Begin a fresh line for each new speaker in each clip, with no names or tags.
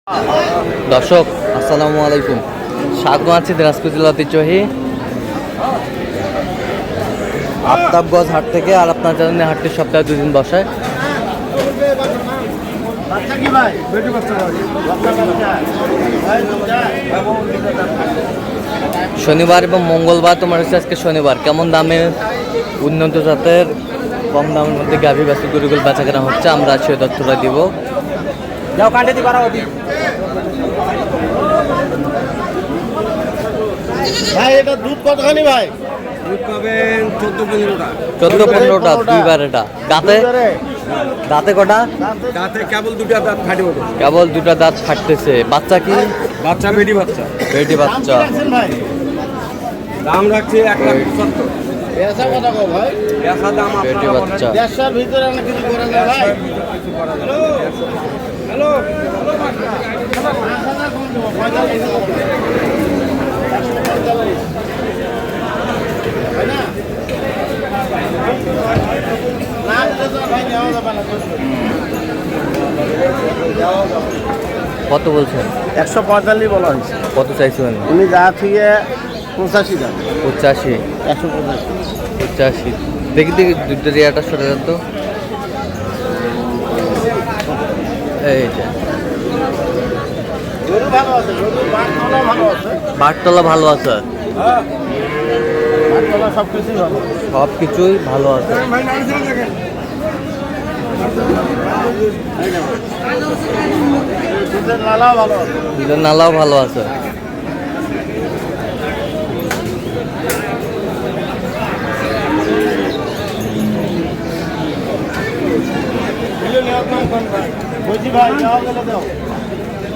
দর্শক আসসালামু আলাইকুম, স্বাগত আছি দিনাজপুর জেলা ঐতিহ্যবাহী আফতাবগঞ্জ হাট থেকে। আর আপনার জানেন হাটটি সপ্তাহে 2 দিন বসে। শনিবার এবং মঙ্গলবার তোমার হচ্ছে আজকে শনিবার। কেমন দামে উন্নত জাতের কম দামের মধ্যে গাভী বাছুর গরুগুলো বেচা কেনা হচ্ছে আমরা সেই তথ্যটা দিব।
ভাই এটা দুধ কতখানি ভাই?
দুধ পাবেন 14-15টা।
14-15টা দুইবার। এটা দাঁতে দাঁতে কটা?
দাঁতে কেবল 2টা দাঁত ফাটে ওঠে।
কেবল 2টা দাঁত ফাটতেছে। বাচ্চা কি?
বাচ্চা বেটি বাচ্চা।
বেটি বাচ্চা।
ভাই
দাম রাখছে 1,70,000।
পেশা কত গো ভাই?
পেশা দাম
বেটি
আপনারা
বাচ্চা।
150 ভিতরে না কিছু করা যায় ভাই?
কিছু করা যাবে। হ্যালো
145 কত বলছেন?
145 বলা হয়েছে।
কত চাইছেন?
উনি যা থেকে 85 দাম।
85
185।
85 দেখি দুধের রিয়াটা সরে যান তো। এই যে
গরু ভালো আছে, গরু বাটতলা ভালো আছে।
বাটতলা ভালো আছে।
হ্যাঁ বাটতলা সব কিছুই ভালো।
সব কিছুই ভালো আছে।
ভাই নাম শুনে দেখেন।
দুধের নালাও ভালো আছে।
দুধের নালাও ভালো আছে।
বলছি ভাই যাওয়া গেলে দাও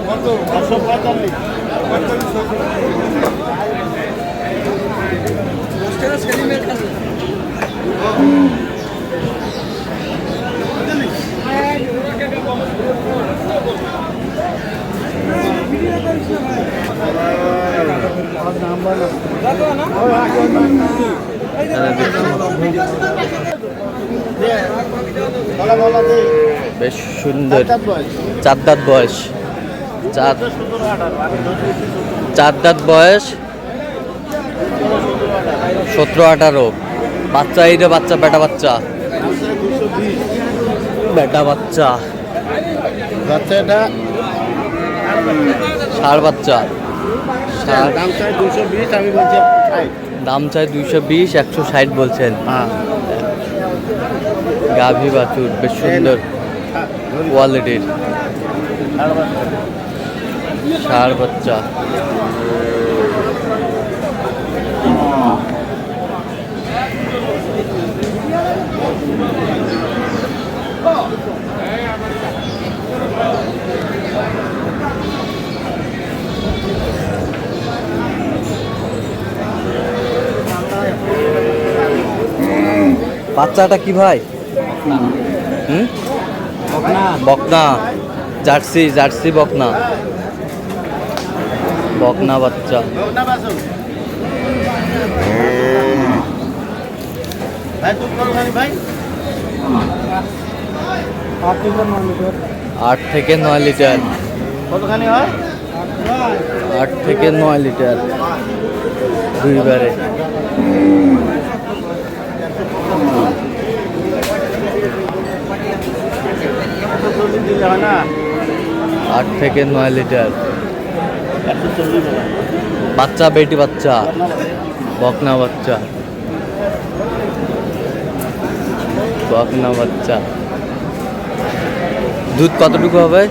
কত? 145।
বেশ সুন্দর। 4 দাঁত বয়স। 4 দাঁত বয়স। 17-18 বাচ্চা। এইটা বাচ্চা বেটা বাচ্চা। বেটা বাচ্চা।
বাচ্চা এটা
ষাঁড় বাচ্চা।
দাম চাই 220, আমি বলছি 60।
দাম চাই 220, 160 বলছেন।
হ্যাঁ
গাভী বাছুর বেশ সুন্দর কোয়ালিটির। ষাঁড় বাচ্চা। বাচ্চাটা কি ভাই? বকনা। জার্সি বকনা। বকনা বাচ্চা।
ভাই তুমি কতখানি ভাই?
8 থেকে 9 লিটার।
কতখানি হয়?
8 থেকে 9 লিটার দুইবারে।
দিলে হয় না?
8 থেকে 9 লিটার
140
বাচ্চা। বেটি বাচ্চা। বকনা বাচ্চা। বকনা বাচ্চা। দুধ কতটুকু হবে?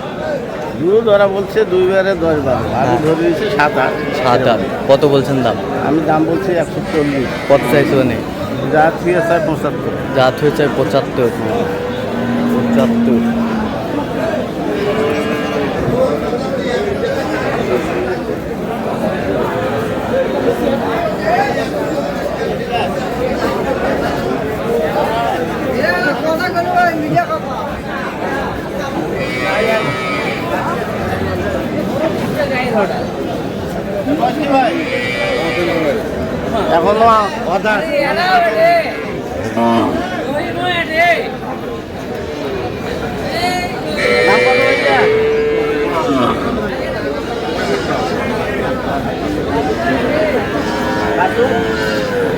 দুধ ওরা বলছে 2 বারে 10-12। আমি ধরে দিয়েছি 7-8।
7-8 কত বলছেন দাম?
আমি দাম বলছি 140।
কত চাইছে মানে?
যা ঠিক আছে 75।
জাত হয়েছে 75।
এখনো কথা দাম কত হয়েছে?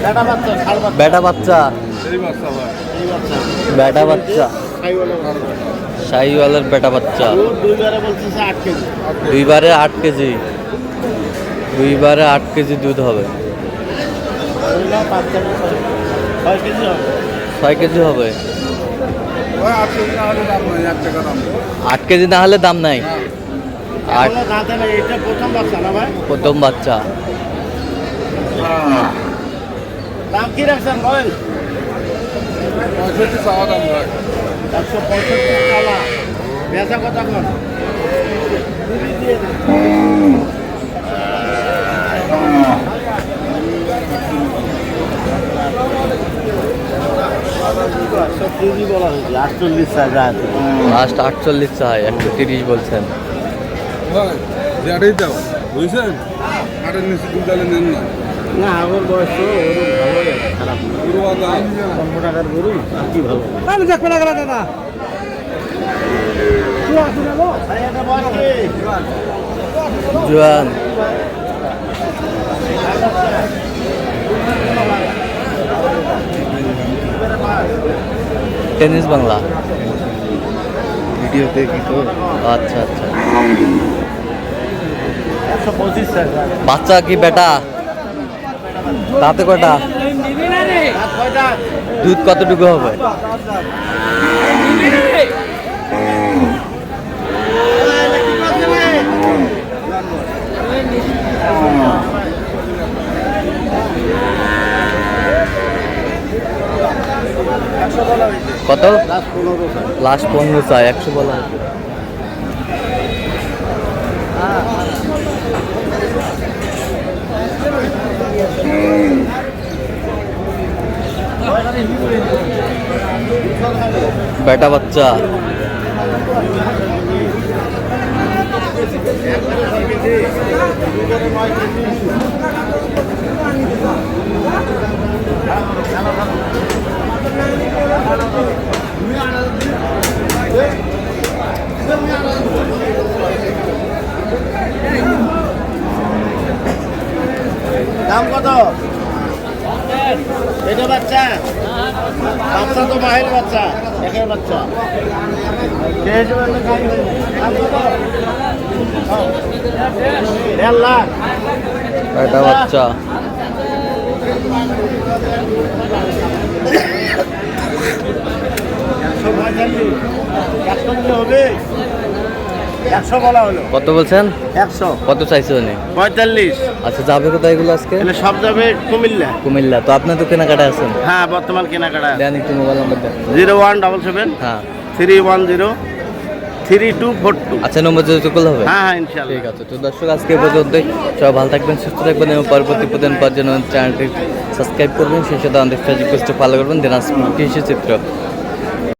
বেটা বাচ্চা ষাঁড় বাচ্চা
বেটা বাচ্চা,
এই বাচ্চা ভাই
এই বাচ্চা
বেটা বাচ্চা,
সাইওয়ালা বাচ্চা
শাহিওয়ালের বেটা বাচ্চা।
দুধ দুইবারে বলতেছে 8 কেজি
দুইবারে 8 কেজি, দুইবারে 8 কেজি দুধ হবে।
ওইটা বাচ্চা 6 কেজি হবে
6 কেজি হবে।
ওই 8 কেজি না হলে দাম নাই 1 টাকা দাম
8 কেজি না হলে দাম নাই। আট
এখনো দাঁতে নেই এটা প্রথম বাচ্চা না ভাই
প্রথম বাচ্চা।
দাম কি রাখছেন বলেন
65 চাওয়া দাম ভাই
165 টাকা বেচা কত এখন সব কেজি বলা হয়েছে 48 টাকা আছে
লাস্ট 48 চাই, 130 বলছেন।
ভাই যেটাই দাও বুঝছেন আটের নিচে দুধ ডালে নেন না
না আগর বয়স তো ওরকম ভালো খারাপ না
পুরো দাম
15 টাকার গরু আর কি ভালো
আমি দেখবে না দাদা
জোয়ান টেনিস বাংলা
ভিডিও দেখি তো
আচ্ছা আচ্ছা।
125 টাকা
বাচ্চা কি বেটা? দাঁতে কয়টা? দুধ কতটুকু হবে? কত? লাস্ট 15 চাই, 100 বলা হয়েছে। বেটা বাচ্চা
দাম কত এটা বাচ্চা বাচ্চা তো মাহের বাচ্চা একের বাচ্চা দাম কত? 1.5 লাখ
বেটা বাচ্চা।
হবে 100 বলা হলো
কত বলছেন?
100
কত চাইছে উনি?
45
আচ্ছা যাবে কোথায় এগুলো আজকে?
এগুলো সব যাবে কুমিল্লা
কুমিল্লা। তো আপনার তো কেনাকাটা আছেন,
হ্যাঁ বর্তমান কেনাকাটা
দেন একটু মোবাইল নাম্বার দেন।
0177
হ্যাঁ
310 3242
আচ্ছা, নম্বর যোগাযোগ করলে হবে?
হ্যাঁ হ্যাঁ ইনশাআল্লাহ
ঠিক আছে। তো দর্শক আজকে এ পর্যন্তই। সবাই ভালো থাকবেন, সুস্থ থাকবেন এবং পরবর্তী প্রতিদিন পাওয়ার জন্য চ্যানেলটি সাবস্ক্রাইব করবেন, সেই সাথে আমাদের ফেসবুক পেজটা ফলো করবেন দিনাজপুর কৃষি চিত্র।